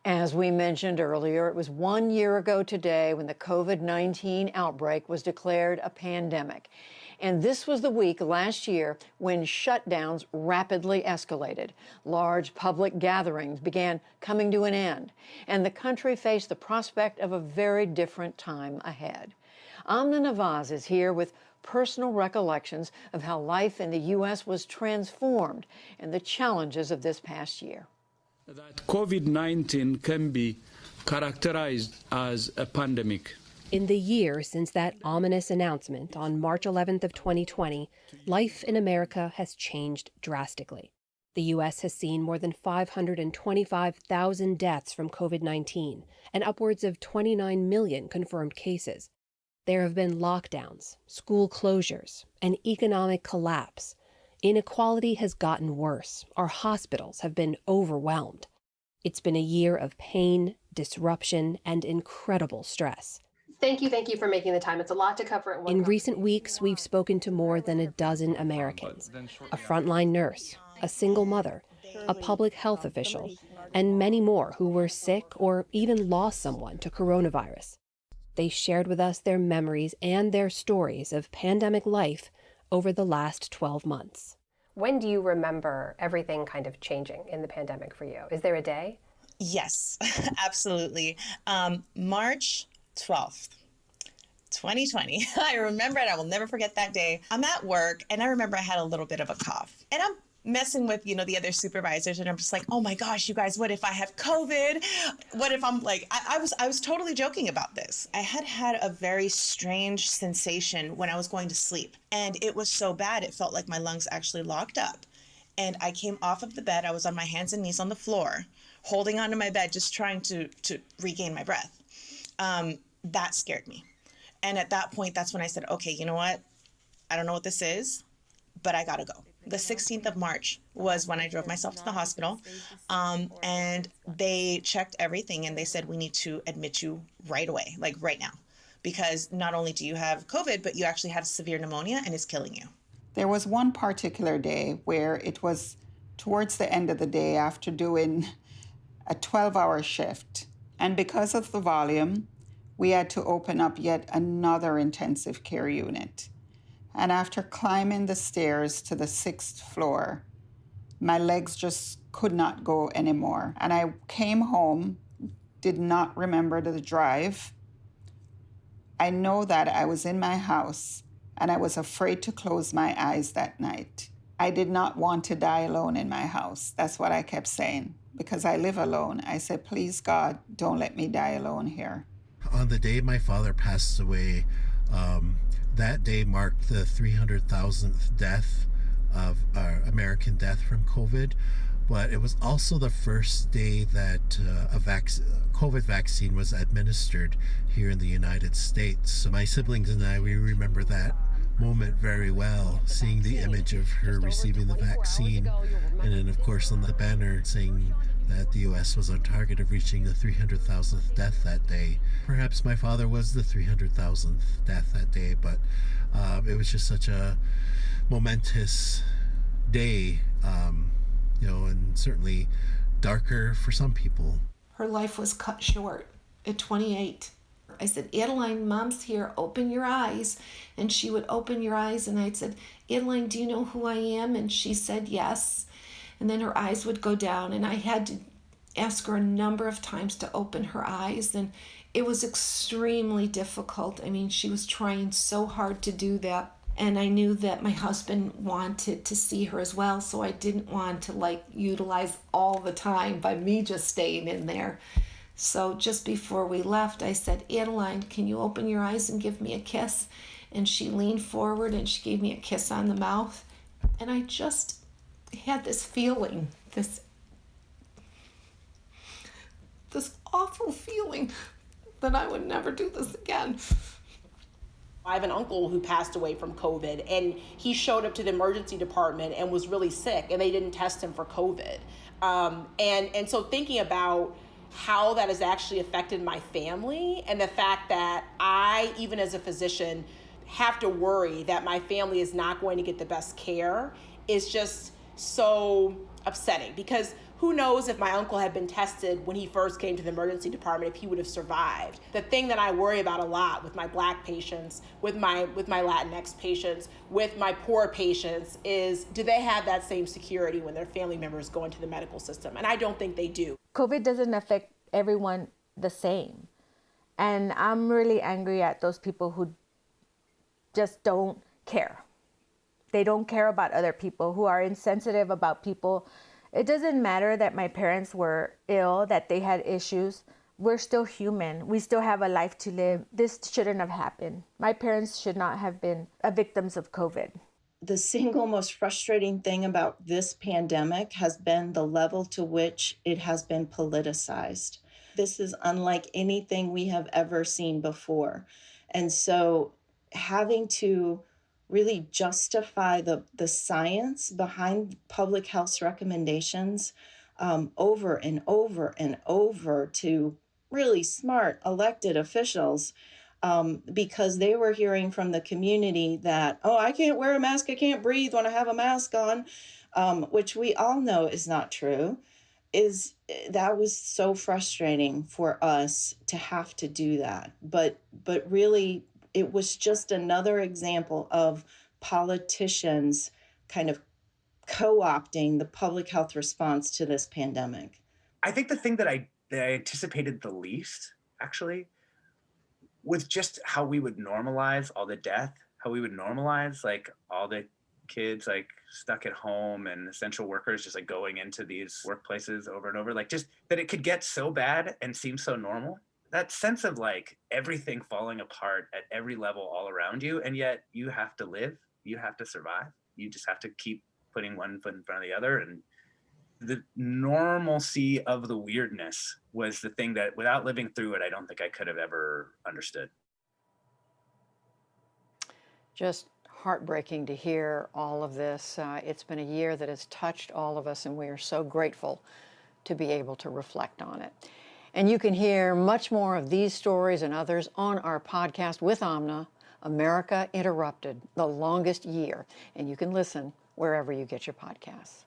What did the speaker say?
As we mentioned earlier, it was 1 year ago today when the COVID-19 outbreak was declared a pandemic. And this was the week last year when shutdowns rapidly escalated. Large public gatherings began coming to an end, and the country faced the prospect of a very different time ahead. Amna Nawaz is here with personal recollections of how life in the U.S. was transformed and the challenges of this past year. That COVID-19 can be characterized as a pandemic. In the year since that ominous announcement on March 11th of 2020, life in America has changed drastically. The U.S. has seen more than 525,000 deaths from COVID-19 and upwards of 29 million confirmed cases. There have been lockdowns, school closures, and economic collapse. Inequality has gotten worse. Our hospitals have been overwhelmed. It's been a year of pain, disruption, and incredible stress. Thank you for making the time. It's a lot to cover. In recent weeks, we've spoken to more than a dozen Americans, a frontline nurse, a single mother, a public health official, and many more who were sick or even lost someone to coronavirus. They shared with us their memories and their stories of pandemic life over the last 12 months. When do you remember everything kind of changing in the pandemic for you? Is there a day? Yes, absolutely. March 12th, 2020. I remember it. I will never forget that day. I'm at work and I remember I had a little bit of a cough. And I'm messing with, the other supervisors, and I'm just like, oh my gosh, you guys, what if I have COVID? What if I'm like, I was totally joking about this. I had a very strange sensation when I was going to sleep, and it was so bad, it felt like my lungs actually locked up. And I came off of the bed, I was on my hands and knees on the floor, holding onto my bed, just trying to regain my breath. That scared me. And at that point, that's when I said, okay, you know what? I don't know what this is, but I gotta go. The 16th of March was when I drove myself to the hospital, and they checked everything and they said, we need to admit you right away, like right now, because not only do you have COVID, but you actually have severe pneumonia and it's killing you. There was one particular day where it was towards the end of the day after doing a 12-hour shift. And because of the volume, we had to open up yet another intensive care unit. And after climbing the stairs to the 6th floor, my legs just could not go anymore. And I came home, did not remember the drive. I know that I was in my house and I was afraid to close my eyes that night. I did not want to die alone in my house. That's what I kept saying, because I live alone. I said, please, God, don't let me die alone here. On the day my father passed away, that day marked the 300,000th death of American death from COVID, but it was also the first day that a COVID vaccine was administered here in the United States. So my siblings and I, we remember that moment very well, seeing the image of her receiving the vaccine, and then of course on the banner saying that the U.S. was on target of reaching the 300,000th death that day. Perhaps my father was the 300,000th death that day, but it was just such a momentous day, and certainly darker for some people. Her life was cut short at 28. I said, Adeline, Mom's here, open your eyes. And she would open your eyes, and I said, Adeline, do you know who I am? And she said yes. And then her eyes would go down, and I had to ask her a number of times to open her eyes, and it was extremely difficult. I mean, she was trying so hard to do that, and I knew that my husband wanted to see her as well, so I didn't want to utilize all the time by me just staying in there. So just before we left, I said, Adeline, can you open your eyes and give me a kiss? And she leaned forward and she gave me a kiss on the mouth, and I just had this feeling, this awful feeling that I would never do this again. I have an uncle who passed away from COVID, and he showed up to the emergency department and was really sick, and they didn't test him for COVID. And so thinking about how that has actually affected my family, and the fact that I, even as a physician, have to worry that my family is not going to get the best care is just so upsetting, because Who knows if my uncle had been tested when he first came to the emergency department, if he would have survived. The thing that I worry about a lot with my Black patients, with my Latinx patients, with my poor patients is, do they have that same security when their family members go into the medical system? And I don't think they do. COVID doesn't affect everyone the same. And I'm really angry at those people who just don't care. They don't care about other people, who are insensitive about people. It doesn't matter that my parents were ill, that they had issues. We're still human. We still have a life to live. This shouldn't have happened. My parents should not have been victims of COVID. The single most frustrating thing about this pandemic has been the level to which it has been politicized. This is unlike anything we have ever seen before. And so having to really justify the science behind public health recommendations over and over and over to really smart elected officials, because they were hearing from the community that, oh, I can't wear a mask, I can't breathe when I have a mask on, which we all know is not true, that was so frustrating for us to have to do that. But really, it was just another example of politicians kind of co-opting the public health response to this pandemic. I think the thing that I anticipated the least, actually, was just how we would normalize all the death, how we would normalize like all the kids like stuck at home and essential workers just like going into these workplaces over and over, like just that it could get so bad and seem so normal. That sense of like everything falling apart at every level all around you, and yet you have to live, you have to survive, you just have to keep putting one foot in front of the other. And the normalcy of the weirdness was the thing that, without living through it, I don't think I could have ever understood. Just heartbreaking to hear all of this. It's been a year that has touched all of us, and we are so grateful to be able to reflect on it. And you can hear much more of these stories and others on our podcast with Amna, America Interrupted, the longest year. And you can listen wherever you get your podcasts.